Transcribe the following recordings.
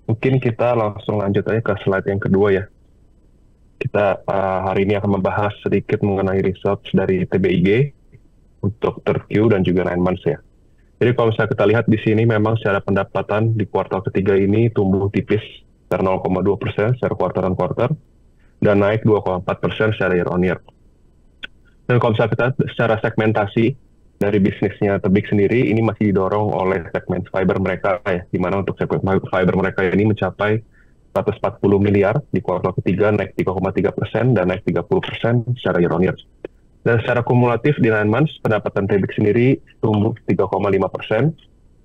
Mungkin kita langsung lanjut aja ke slide yang kedua ya. Kita hari ini akan membahas sedikit mengenai results dari TBIG untuk third Q dan juga 9 months ya. Jadi kalau misalnya kita lihat di sini memang secara pendapatan di kuartal ketiga ini tumbuh tipis sekitar 0,2% secara quarter on quarter dan naik 2,4% secara year on year. Dan kalau misalnya kita secara segmentasi dari bisnisnya Tebik sendiri ini masih didorong oleh segmen fiber mereka ya, di mana untuk segmen fiber mereka ini mencapai 140 miliar di kuartal ketiga naik 3,3% dan naik 30% secara year on year. Dan secara kumulatif di 9 months pendapatan Tebik sendiri tumbuh 3,5%,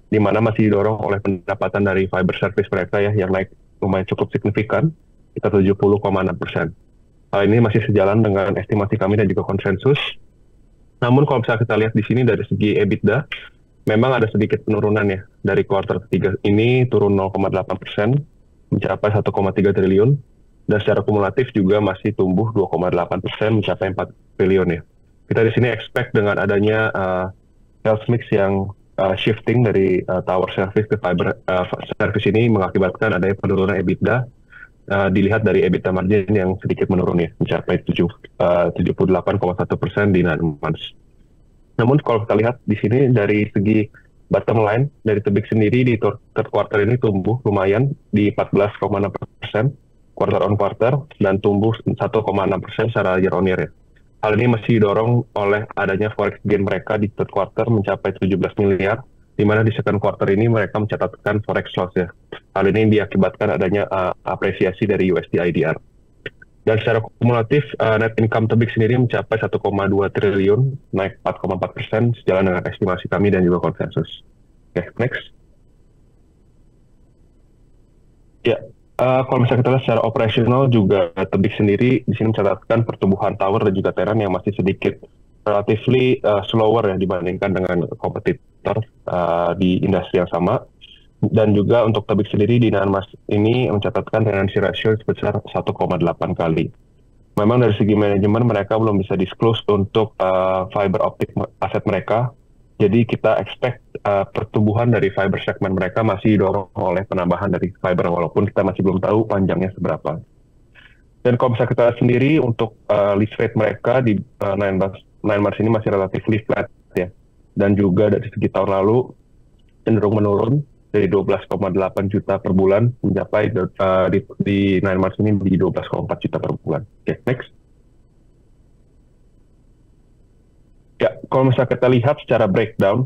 di mana masih didorong oleh pendapatan dari fiber service mereka ya yang naik lumayan cukup signifikan, kita 70,6%. Hal ini masih sejalan dengan estimasi kami dan juga konsensus. Namun kalau misalnya kita lihat di sini dari segi EBITDA, memang ada sedikit penurunan ya. Dari kuartal ketiga ini turun 0,8%, mencapai 1,3 triliun. Dan secara kumulatif juga masih tumbuh 2,8%, mencapai 4 triliun ya. Kita di sini expect dengan adanya sales mix yang shifting dari tower service ke fiber service ini mengakibatkan adanya penurunan EBITDA. Dilihat dari EBITDA margin yang sedikit menurun ya, mencapai 78,1% di 9 months. Namun kalau kita lihat di sini dari segi bottom line dari Tebik sendiri di third quarter ini tumbuh lumayan di 14,6% quarter on quarter dan tumbuh 1,6% secara year on year ya. Hal ini masih didorong oleh adanya forex gain mereka di third quarter mencapai 17 miliar, di mana di second quarter ini mereka mencatatkan forex loss ya. Hal ini diakibatkan adanya apresiasi dari USD IDR. Dan secara kumulatif, net income Tebik sendiri mencapai 1,2 triliun, naik 4,4%, sejalan dengan estimasi kami dan juga konsensus. Oke, next. Ya, kalau misalnya kita lihat secara operasional juga Tebik sendiri di sini mencatatkan pertumbuhan tower dan juga tenan yang masih sedikit relatively slower ya dibandingkan dengan kompetitor di industri yang sama. Dan juga untuk Tebik sendiri di Nanmas ini mencatatkan tenancy ratio sebesar 1,8 kali. Memang dari segi manajemen mereka belum bisa disclose untuk fiber optic aset mereka. Jadi kita expect pertumbuhan dari fiber segmen mereka masih didorong oleh penambahan dari fiber walaupun kita masih belum tahu panjangnya seberapa. Dan kalau misalnya kita lihat sendiri untuk lease rate mereka di 9 Mars ini masih relatif flat ya. Dan juga dari segi tahun lalu cenderung menurun dari 12,8 juta per bulan mencapai di 9 Mars ini di 12,4 juta per bulan. Oke, next. Ya, kalau misalnya kita lihat secara breakdown,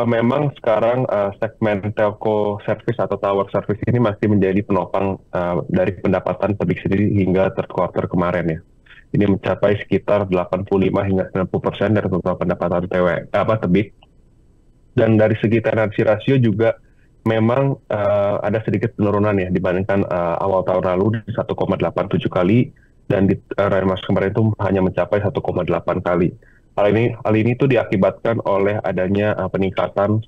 memang sekarang segmen telco service atau tower service ini masih menjadi penopang dari pendapatan Tebik sendiri hingga third quarter kemarin ya. Ini mencapai sekitar 85 hingga 90% dari total pendapatan Tebik. Dan dari segi tenancy ratio juga memang ada sedikit penurunan ya dibandingkan awal tahun lalu di 1,87 kali dan di Mas kemarin itu hanya mencapai 1,8 kali. Hal ini tuh diakibatkan oleh adanya peningkatan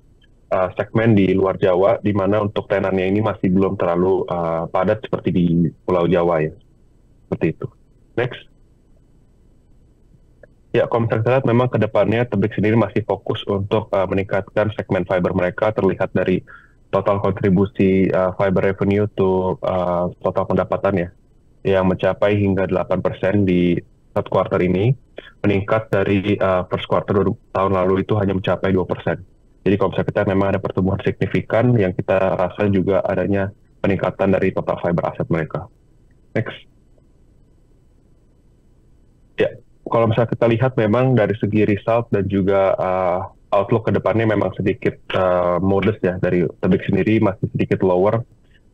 segmen di luar Jawa, di mana untuk tenannya ini masih belum terlalu padat seperti di Pulau Jawa ya. Seperti itu. Next. Ya, kalau misalnya kita lihat memang ke depannya Tebik sendiri masih fokus untuk meningkatkan segmen fiber mereka terlihat dari total kontribusi fiber revenue to total pendapatan ya, yang mencapai hingga 8% di third quarter ini, meningkat dari first quarter tahun lalu itu hanya mencapai 2%. Jadi kalau misalnya kita memang ada pertumbuhan signifikan yang kita rasa juga adanya peningkatan dari total fiber aset mereka. Next. Ya, kalau misalnya kita lihat memang dari segi result dan juga outlook ke depannya memang sedikit modest ya dari Tebik sendiri masih sedikit lower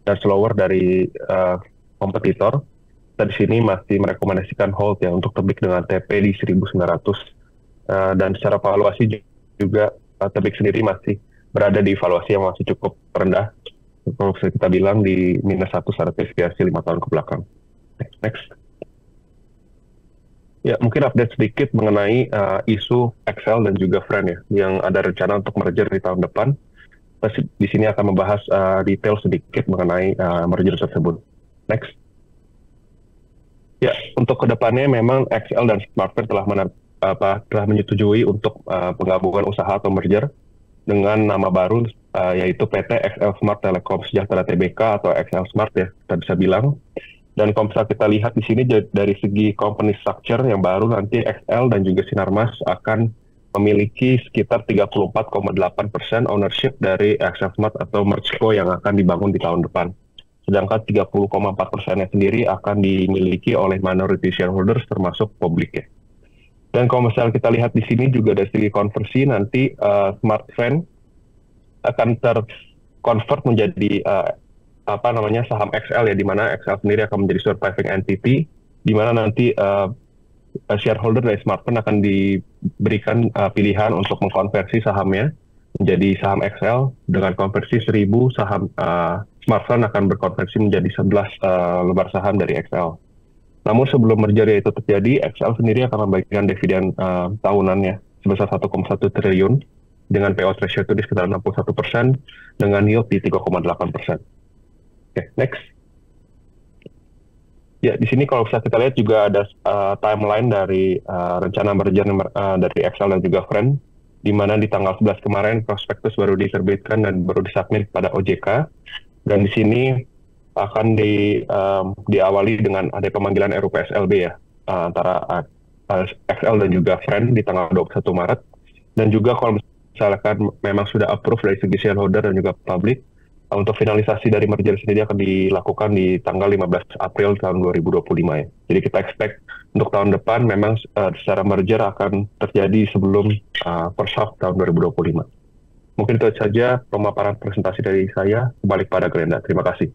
dan slower dari kompetitor. Kita di sini masih merekomendasikan hold ya untuk Tebik dengan TP di 1900 dan secara valuasi juga Tebik sendiri masih berada di valuasi yang masih cukup rendah. Kalau kita bilang di -1 secara deviasi 5 tahun ke belakang. Next. Ya, mungkin update sedikit mengenai isu XL dan juga Friend ya, yang ada rencana untuk merger di tahun depan. Di sini akan membahas detail sedikit mengenai merger tersebut. Next. Ya, untuk kedepannya memang XL dan Smartfren telah menyetujui untuk penggabungan usaha atau merger dengan nama baru yaitu PT XL Smart Telekom Sejahtera Tbk atau XL Smart ya, kita bisa bilang. Dan kalau misalnya kita lihat di sini dari segi company structure yang baru, nanti XL dan juga Sinarmas akan memiliki sekitar 34,8% ownership dari XL Smart atau MergeCo yang akan dibangun di tahun depan. Sedangkan 30,4%-nya sendiri akan dimiliki oleh minority shareholders termasuk publik ya. Dan kalau misalnya kita lihat di sini juga dari segi konversi, nanti Smartfren akan terconvert menjadi saham XL ya, di mana XL sendiri akan menjadi surviving entity, di mana nanti shareholder dari Smartfren akan diberikan pilihan untuk mengkonversi sahamnya menjadi saham XL dengan konversi 1.000 saham. Smartfren akan berkonversi menjadi 11 lembar saham dari XL. Namun sebelum merger itu terjadi, XL sendiri akan membagikan dividen tahunannya sebesar 1,1 triliun dengan payout ratio itu di sekitar 61% dengan yield di 3,8%. Oke, next. Ya, di sini kalau bisa kita lihat juga ada timeline dari rencana merger dari XL dan juga Fren, di mana di tanggal 11 kemarin prospektus baru diterbitkan dan baru disubmit pada OJK. Dan di sini akan diawali dengan ada pemanggilan RUPSLB ya, antara XL dan juga Fren di tanggal 21 Maret. Dan juga kalau misalkan memang sudah approve dari segi shareholder dan juga publik, untuk finalisasi dari merger sendiri akan dilakukan di tanggal 15 April tahun 2025 ya. Jadi kita expect untuk tahun depan memang secara merger akan terjadi sebelum first half tahun 2025. Mungkin itu saja pemaparan presentasi dari saya. Kembali pada Glenda. Terima kasih.